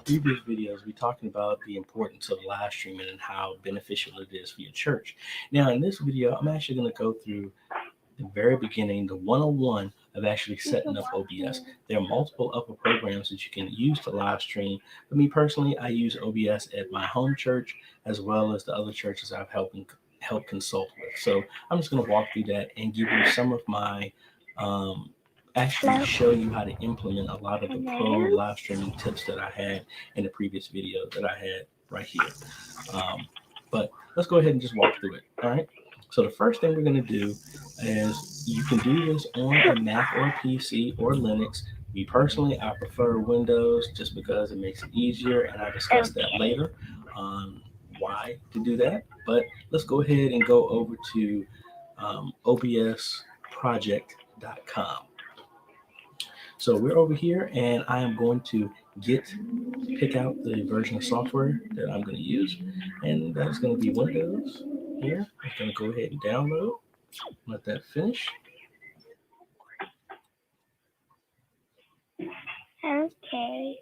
previous videos, we're talking about the importance of live streaming and how beneficial it is for your church. Now, in this video, I'm actually going to go through the very beginning, the 101 of actually setting up OBS. There are multiple other programs that you can use to live stream. For me personally, I use OBS at my home church as well as the other churches I've helped consult with. So I'm just going to walk through that and give you some of my actually show you how to implement a lot of the pro live streaming tips that I had in the previous video that I had right here. But let's go ahead and just walk through it. All right. So the first thing we're going to do is you can do this on a Mac or a PC or Linux. Me personally, I prefer Windows just because it makes it easier, and I'll discuss that later on why to do that. But let's go ahead and go over to obsproject.com. So we're over here, and I am going to pick out the version of software that I'm going to use, and that's going to be Windows here. I'm going to go ahead and download, let that finish. Okay.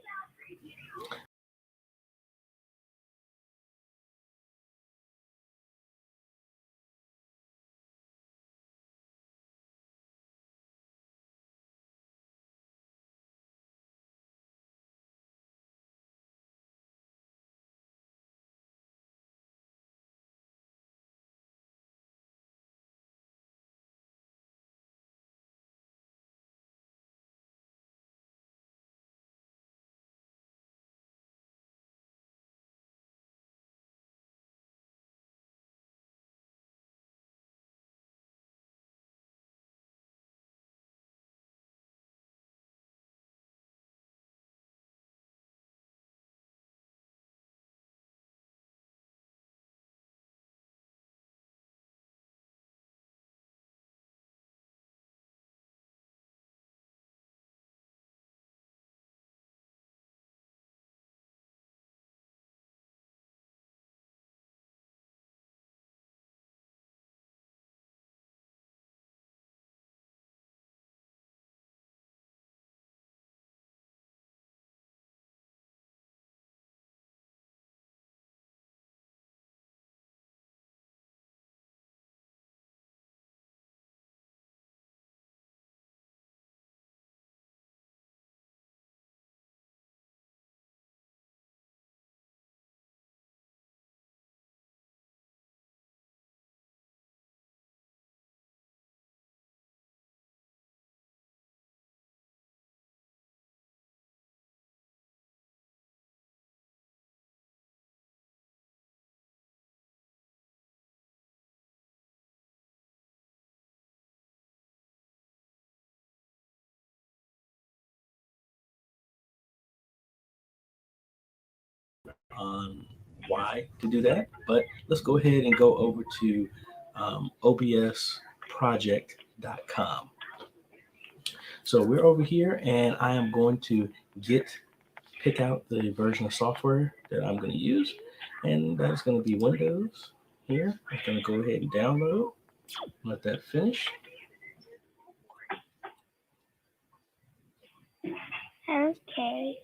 On why to do that, but let's go ahead and go over to obsproject.com. So we're over here, and I am going to pick out the version of software that I'm going to use, and that's going to be Windows here. I'm going to go ahead and download, let that finish. Okay.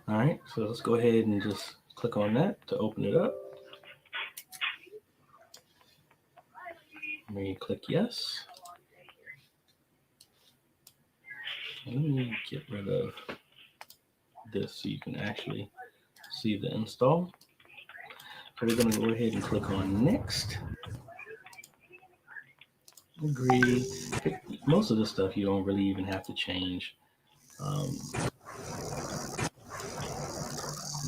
All right, so let's go ahead and just click on that to open it up. Let me click yes. Let me get rid of this so you can actually see the install. So we're going to go ahead and click on next. Agree. Most of this stuff you don't really even have to change.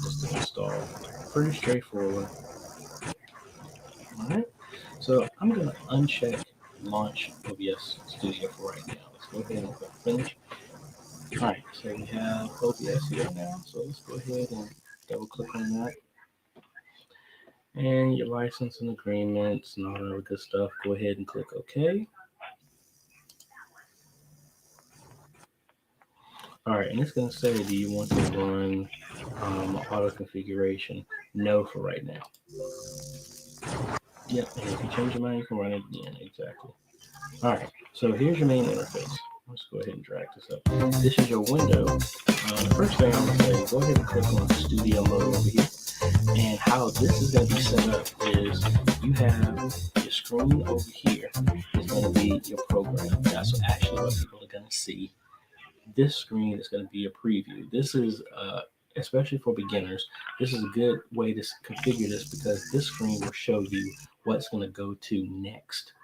Just to install. Pretty straightforward. All right. So I'm going to uncheck Launch OBS Studio for right now. Let's go ahead and click Finish. All right. So we have OBS here now. So let's go ahead and double click on that. And your license and agreements and all that good stuff. Go ahead and click OK. All right, and it's going to say, do you want to run auto configuration? No for right now. Yep, and if you change your mind, you can run it again. Exactly. All right, so here's your main interface. Let's go ahead and drag this up. This is your window first thing I'm going to say, go ahead and click on Studio Mode over here. And how this is going to be set up is you have your screen over here is going to be your program. That's actually what people are going to see. This screen is going to be a preview. This is, especially for beginners, this is a good way to configure this because this screen will show you what's going to go to next.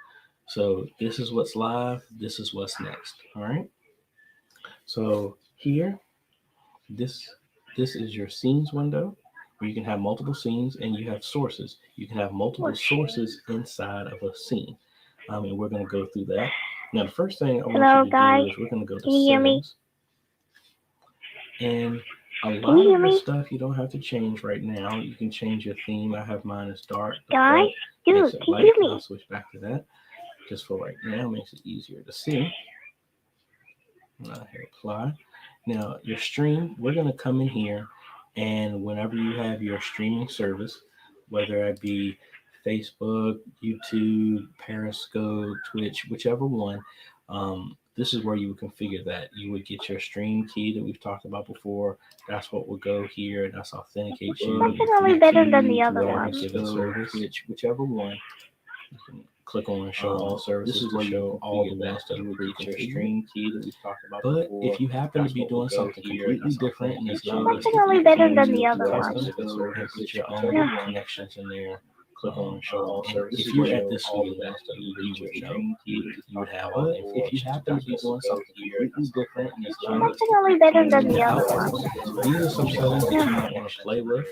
So this is what's live. This is what's next. All right. So here, this is your scenes window where you can have multiple scenes and you have sources. You can have multiple sources inside of a scene. And we're going to go through that. Now, the first thing I want you to do is we're going to go to settings. And a lot of the stuff you don't have to change right now. You can change your theme. I have mine as dark. Guys, dude, can you hear me? I'll switch back to that. Just for right now, makes it easier to see. Hit apply. Now, your stream, we're going to come in here, and whenever you have your streaming service, whether it be Facebook, YouTube, Periscope, Twitch, whichever one, this is where you would configure that. You would get your stream key that we've talked about before. That's what will go here. That's authenticate you. That's definitely better than the other one. Given service, whichever one. You can click on show all services. This is where you show all the ones that will get your stream key that we've talked about before. But if you happen to be doing something completely different and it's not definitely better than the other one. Put your own connections in there. Click on show all services. If you're at this school, you would know. You would have all the information. If you happen to be doing something completely different and it's not definitely better than the other one. These are some settings that you might want to play with,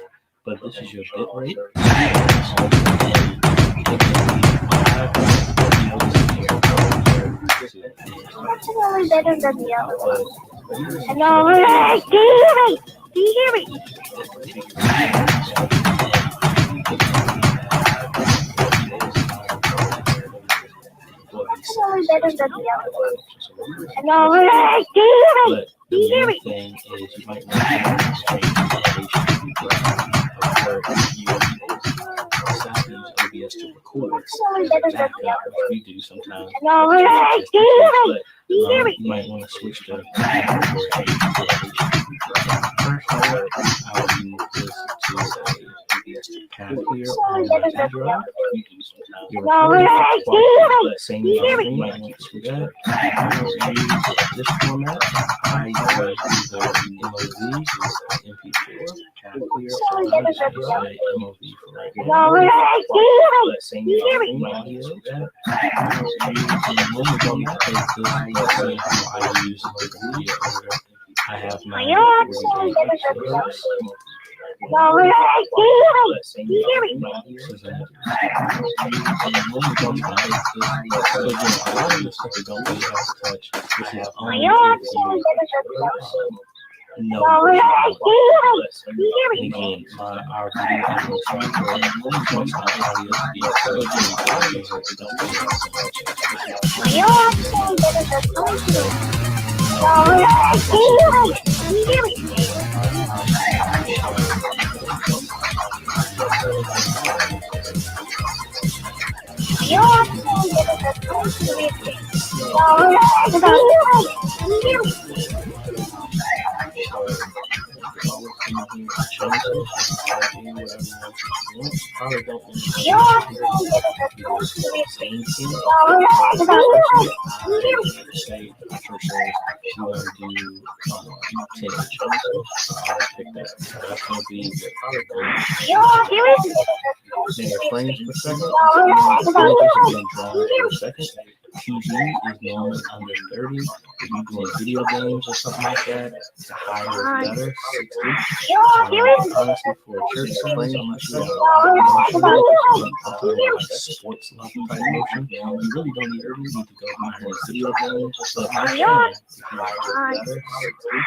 but this is your bit rate. Definitely better than the other one. Hello, can you hear me? Can you hear me? Definitely better than the other one. Hello, can you hear me? But the main thing is you might want to change OBS to record backup, which we do sometimes. But you might want to switch to first I would use this to OBS path here on my drive. Same thing, you might want to switch that. This format, I use the MOV, MP4, path here on my MOV for right now. Same thing, audio, that. And when we're done that, is how I use the video editor. I have my no, again, our video editing software wants the audio to be so probably don't say for sure you want to do 10 pick that. That's going to be your frames per second. Per second. TV is normally under 30. If you're doing video games or something like that, the higher is better, 60. Honestly, for a church frame, I'm not sure sports level type motion. You really don't need to go higher in video games or something like that. Better, 60.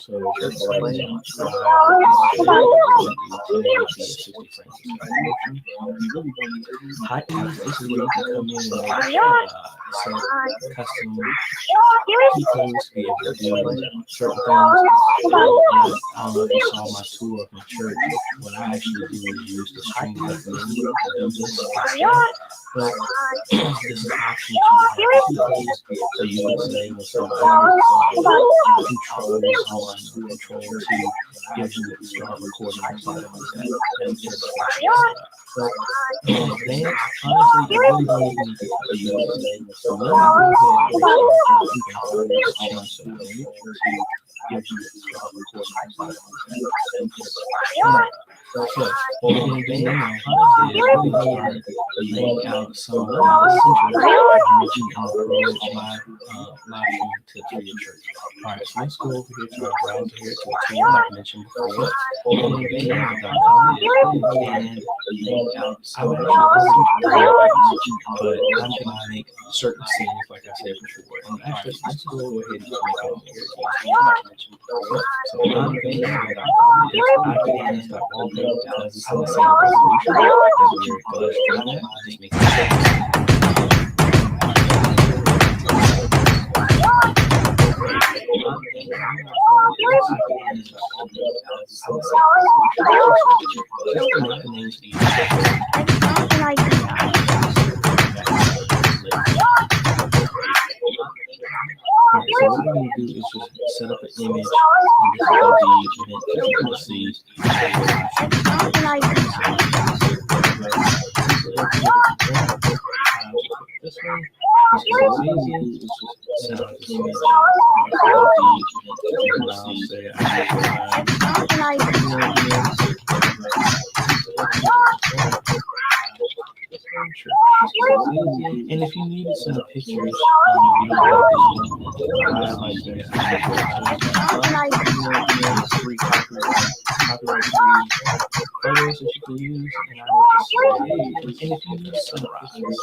So church frame, high this is where you can come in and custom keycodes to be able to do certain things. I don't know if you saw my tour of my church. What I actually do is use the string menu to do this stuff. But this is an option that you have to use. So you can say when somebody controls on control to gives you the start recording or something like that. That's just but then honestly, you really don't even need to use it. So let me go ahead and change something to give you the start recording or something like that. So what we're going to do now is we're going to lay out some of the essential information in the live stream tips for your church. All right, so let's go over here to our browser here to a tool like I mentioned before. KoGaMa.com and lay out some essential but I'm going to make certain scenes like I said before. And actually, let's go ahead and make it here. So I'm KoGaMa.com. It's IPANS.wallpaper because it's the same resolution that we're illustrating at. Just make it so what we're going to do is just set up an image, and this is going to be meant for people to see. This one is easy. It's just set up this image. And if you need to send pictures, you don't have like free copyright free photos that you can use, and I would just say, and if you need to send pictures,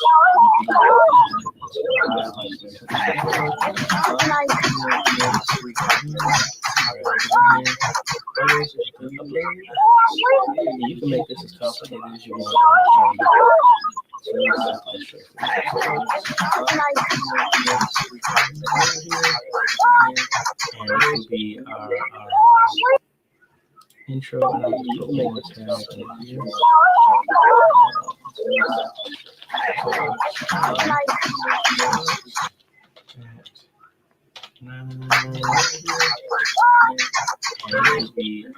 you can make this as complicated as you want. And this will be our intro, and I'll just put more tabs in here. And it will be, I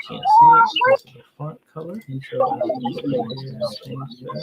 can't see it because of the font color. Intro, and I'll just put it here and change that.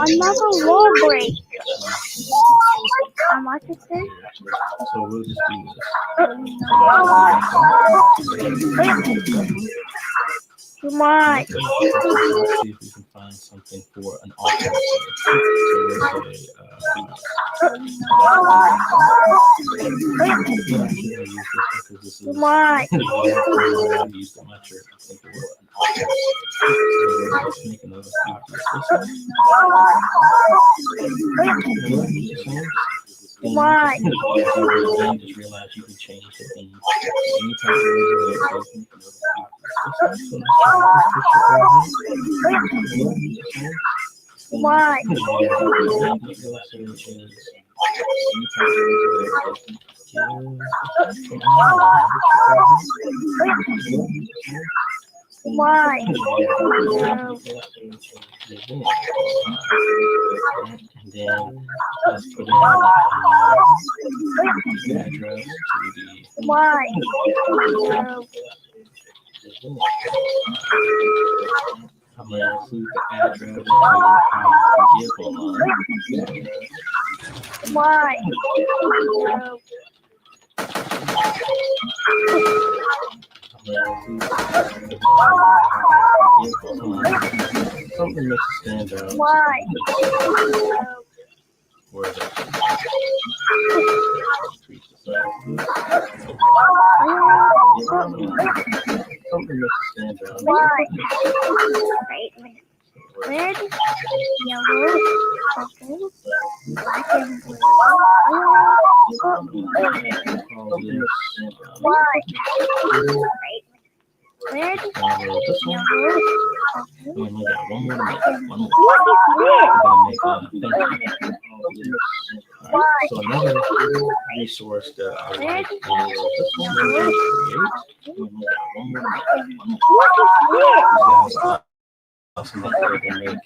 Another wall break. How much is this? So we'll just do this. Too much. Let's see if we can find something for an alternate. So we'll say, too much. I've used in my church. I think it was an alternate. So let's make another copy of this one. Why? Then just realize you can change the theme anytime you Why? Why? And then let's put in the address to the Why? I'm going to include the address to how you can give online. Why? Something makes it stand out. Why? Where is that? Something makes it stand out. Why? Wait a minute. Red, yellow, purple, black, and blue. Why? Wait. Red, Download this one. yellow, And we got one more to make. One more. what is We're gonna make a thank you. Alright, so another resource that I like is this one. Create. And we got one more to make. One more. What is These guys awesome that they can make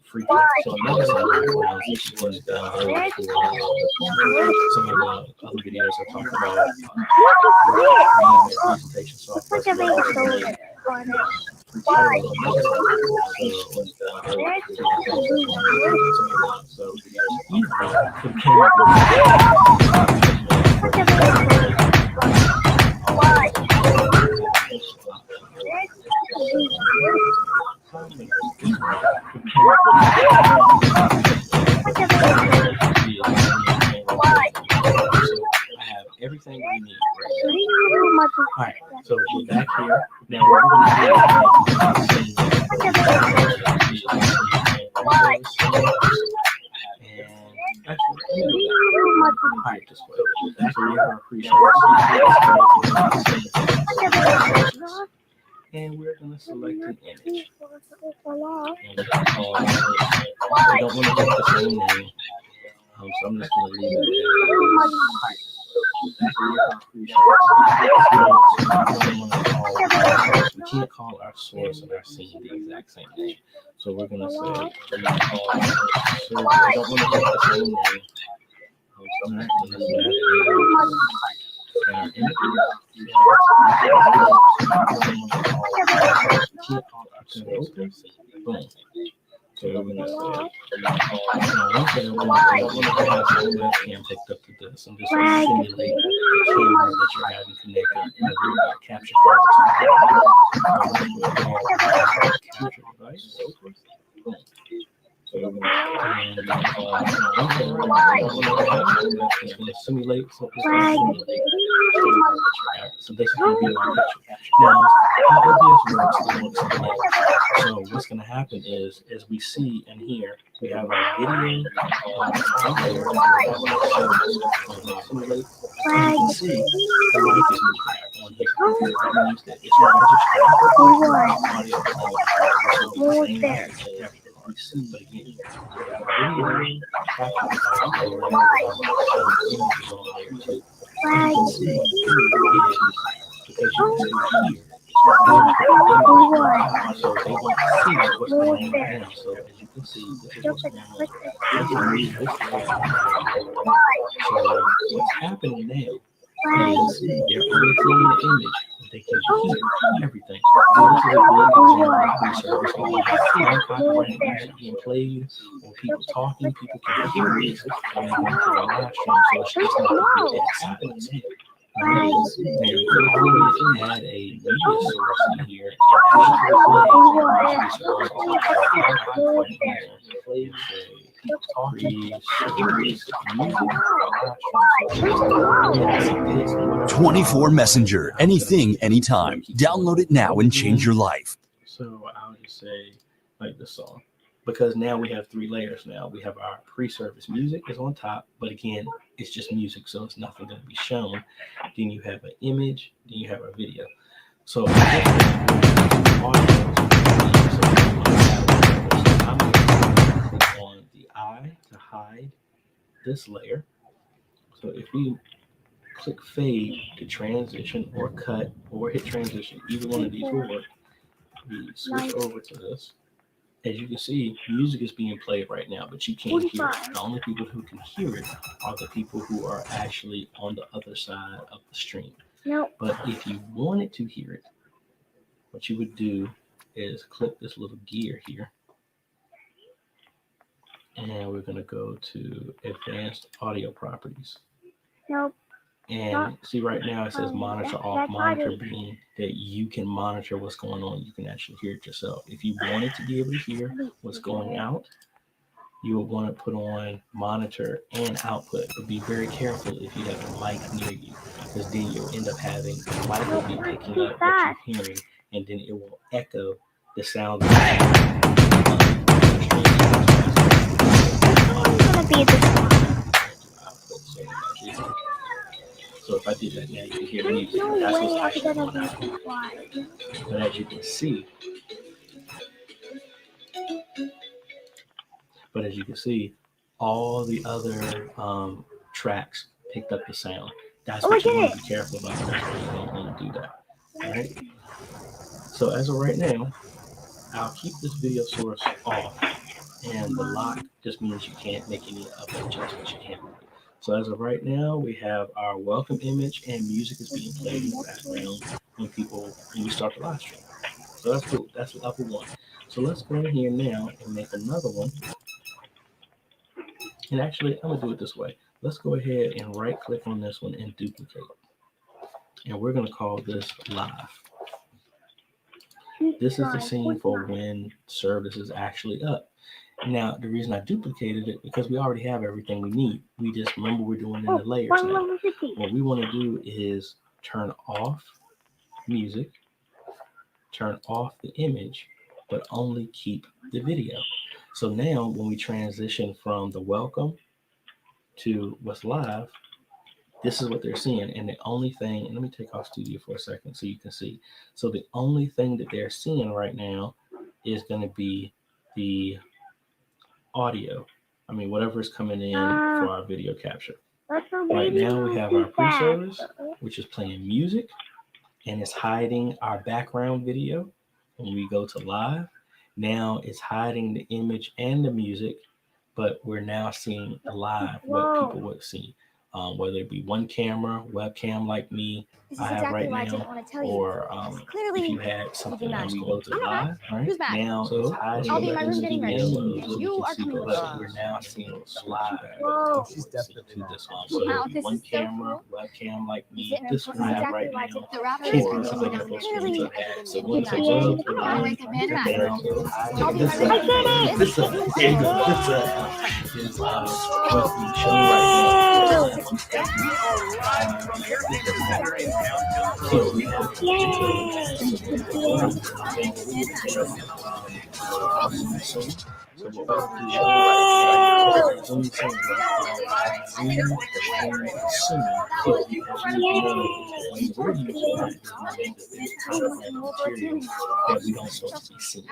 free text. So another one that was downloaded for some of the other videos I talked about creating their presentation software. Like a baby shoulder on it. So easily could came up with Like a baby shoulder. Why? Why? I have everything we need right now. All right, so we're back here. Now what we're going to do alright, this way. Back here, our pre-show. And we're going to select an image. And we don't want to get the same name. So I'm just going to leave it we can't call our source and our scene the exact same name. So we're going to say, we don't want to get the same name. Boom. So we're going to say, one thing we're going to do is have some webcam hooked up to this and just simulate the camera that you're having connected and a capture card or something. Capture device. So we're going to simulate something. So this is going to be my picture. Now, how OBS works, it looks like. So what's going to happen is, as we see and hear, we have our video simulate. And you can see the mic is moving on here. That means that it's not just audio there. We see, but again, we have video capture images on there too. And you can see because you can hear. So they won't see what's going on now. So as you can see, this is what's going on. So what's happening now is they're only seeing the image, but they can hear everything. So this is a good example of service when you have copyright music being played or people talking, people can hear this and they're going to the live stream. So it's just not going to be silence here. And if you had a media source in here, it actually plays people talking, 24 Messenger, anything, anytime. Download it now and change your life. So I'll just say like this song. Because now we have three layers now. We have our pre-service music is on top, but again, it's just music, so it's nothing going to be shown. Then you have an image, then you have a video. So I'm on the eye to hide this layer. So if we click fade to transition or cut or hit transition, either one of these will work. we switch over to this, as you can see, music is being played right now, but you can't hear it. The only people who can hear it are the people who are actually on the other side of the stream. No. But if you wanted to hear it, what you would do is click this little gear here. And we're going to go to Advanced Audio Properties. Nope. And see right now it says monitor off, that's monitor audio. being that you can monitor what's going on. You can actually hear it yourself. If you wanted to be able to hear what's going out, you would want to put on monitor and output. But be very careful if you have a mic near you, because then you'll end up having the mic will be picking up what you're hearing, and then it will echo the sound. So if I did that now, you can hear music. No That's way what's I'm actually gonna going be on. quiet. But as you can see, all the other tracks picked up the sound. That's what you want to be careful about. That's why you don't want to do that. All right. So as of right now, I'll keep this video source off, and the lock just means you can't make any other adjustments. You can't move it. So as of right now, we have our welcome image, and music is being played in the background when we start the live stream. So that's cool. That's level one. So let's go in here now and make another one. And actually, I'm gonna do it this way. Let's go ahead and right click on this one and duplicate. And we're gonna call this live. This is the scene for when service is actually up. Now, the reason I duplicated it, because we already have everything we need. We just remember we're doing in the layers now. What we want to do is turn off music, turn off the image, but only keep the video. So now when we transition from the welcome to what's live, this is what they're seeing. And the only thing, and let me take off studio for a second so you can see. So the only thing that they're seeing right now is going to be the audio. I mean, whatever is coming in for our video capture. Right now we have our pre-service, which is playing music, and it's hiding our background video. When we go to live, now it's hiding the image and the music, but we're now seeing live what people would see. Whether it be one camera, webcam like me, I have right now, or if you had something and we go to live, right? Now it's hiding I'll be in my room getting ready. You are coming but we're now seeing live. She's definitely to this one. So Wow, this one is so camera, cool. webcam like me, Is it this one I have right now. The rapper Can't is do something going like those on. screens I had. So once I I'm go to gonna live, wake up and back. now I'll be in my room. this here you go. This is what we show right that we don't supposed to be seeing.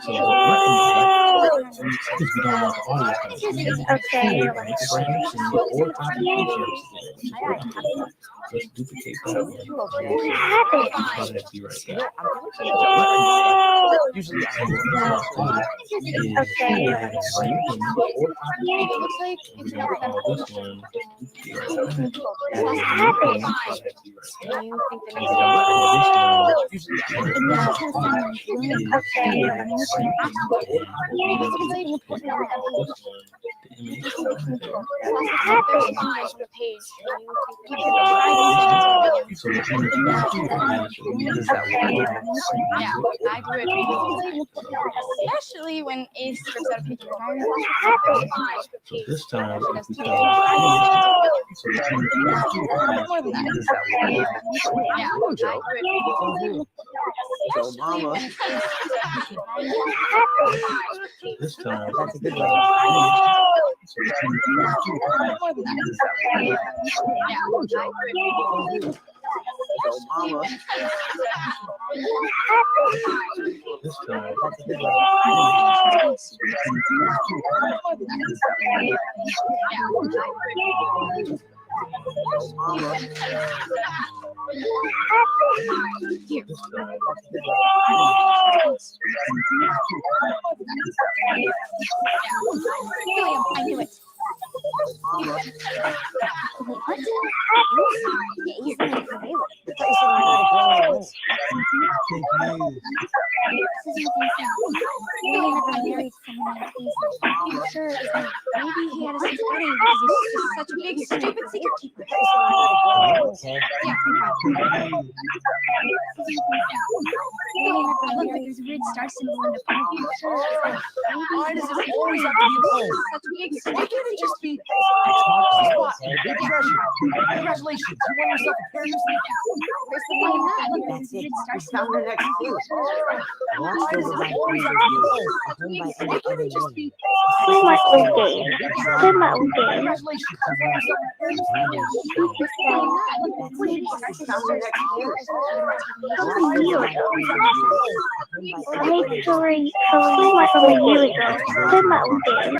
So what we're because we don't want the audio coming. Let's duplicate that one. That'd be right there. Usually I It looks like it's not that this one. Especially when Ace strips out a picture. So this time, More than that. Yeah, Joe. Joe Mama. this time, That's a good one. more than that. Yeah, Joe. Joe Mama. this time, That's a good one. William, I knew it. Maybe he had a secret wedding because he's just such a big, stupid secret keeper. Yeah, I'm fine. Look, there's a weird star symbol in the phone. Why does it always have to be a pole? Such a big, stupid secret. Just be X marks the spot. Big treasure. Congratulations, you won yourself a pair of sneakers. Where's the point in that? Look, there's a weird star symbol. Found the next clue. Watched over by Play my own game. Play my own game. Congratulations, you won yourself a pair of Make sure you play my own year ago. Play my own game.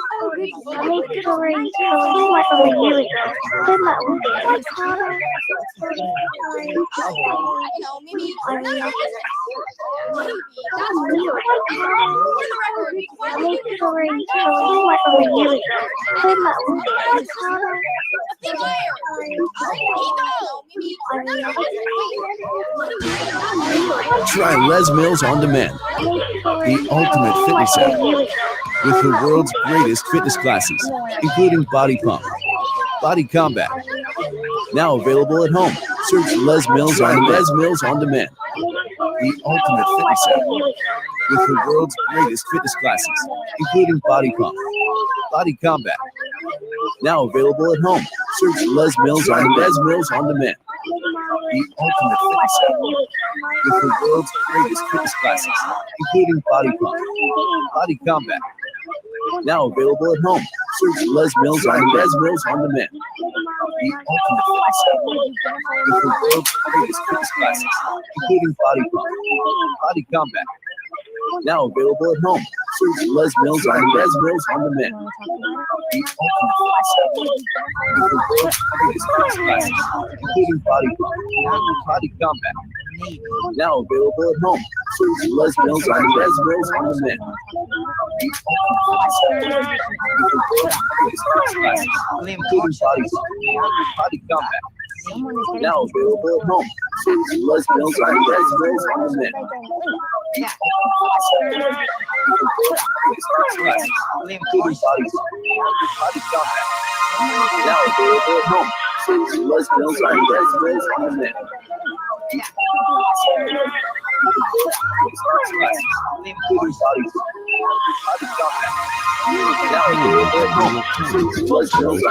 Make sure you play my own year ago. Play my own game. Maybe none of your business. Maybe that's weird. For the record, why would Make you sure you play my own year ago. Play my own game. a big liar? Maybe none of your business. Try Les Mills On Demand, the ultimate fitness app with the world's greatest fitness classes, including Body Pump, Body Combat. Now available at home. Search Les Mills On Demand, the ultimate fitness app with the world's greatest fitness classes, including Body Pump, Body Combat. Now available at home. Search Les Mills On Demand, the ultimate fitness app with the world's greatest fitness classes, including Body Pump, Body Combat. Now available at home. Search Les Mills On Demand, the ultimate fitness app with the world's greatest fitness classes, including Body Pump, Body Combat. Now available at home. Search Les Mills On Demand, the ultimate fitness app with the world's greatest fitness classes, including Body Pump, Body Combat. Now available at home. Search Les Mills On Demand, the ultimate fitness app with the world's greatest fitness classes, including Body Pump, Body Combat. Now available at home. Search Les Mills On Demand. Including Body Pump, Body Combat. Now available at home. Search Les Mills On Demand. Including Body Pump, Body Combat. Now available at home. Search Les Mills On Demand.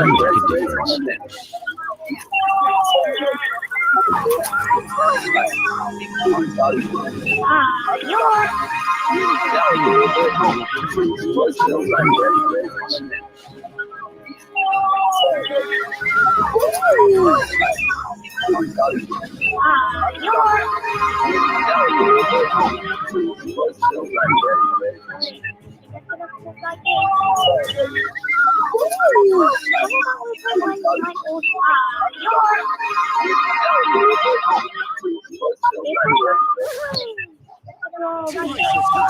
Including Body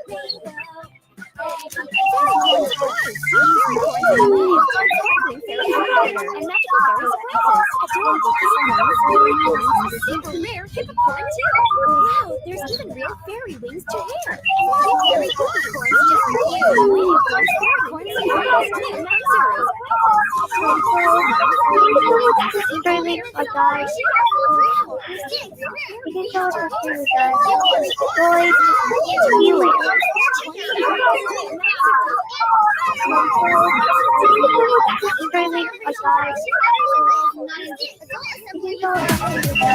Pump, super rare hippocorn too. Wow, there's even real fairy wings to hair. And fairy unicorns just for you. Unicorns, fairycorns, and fairies too. Non-zero Really, guys. You can show us to guys. Boys, healing. Really, guys. You can show us to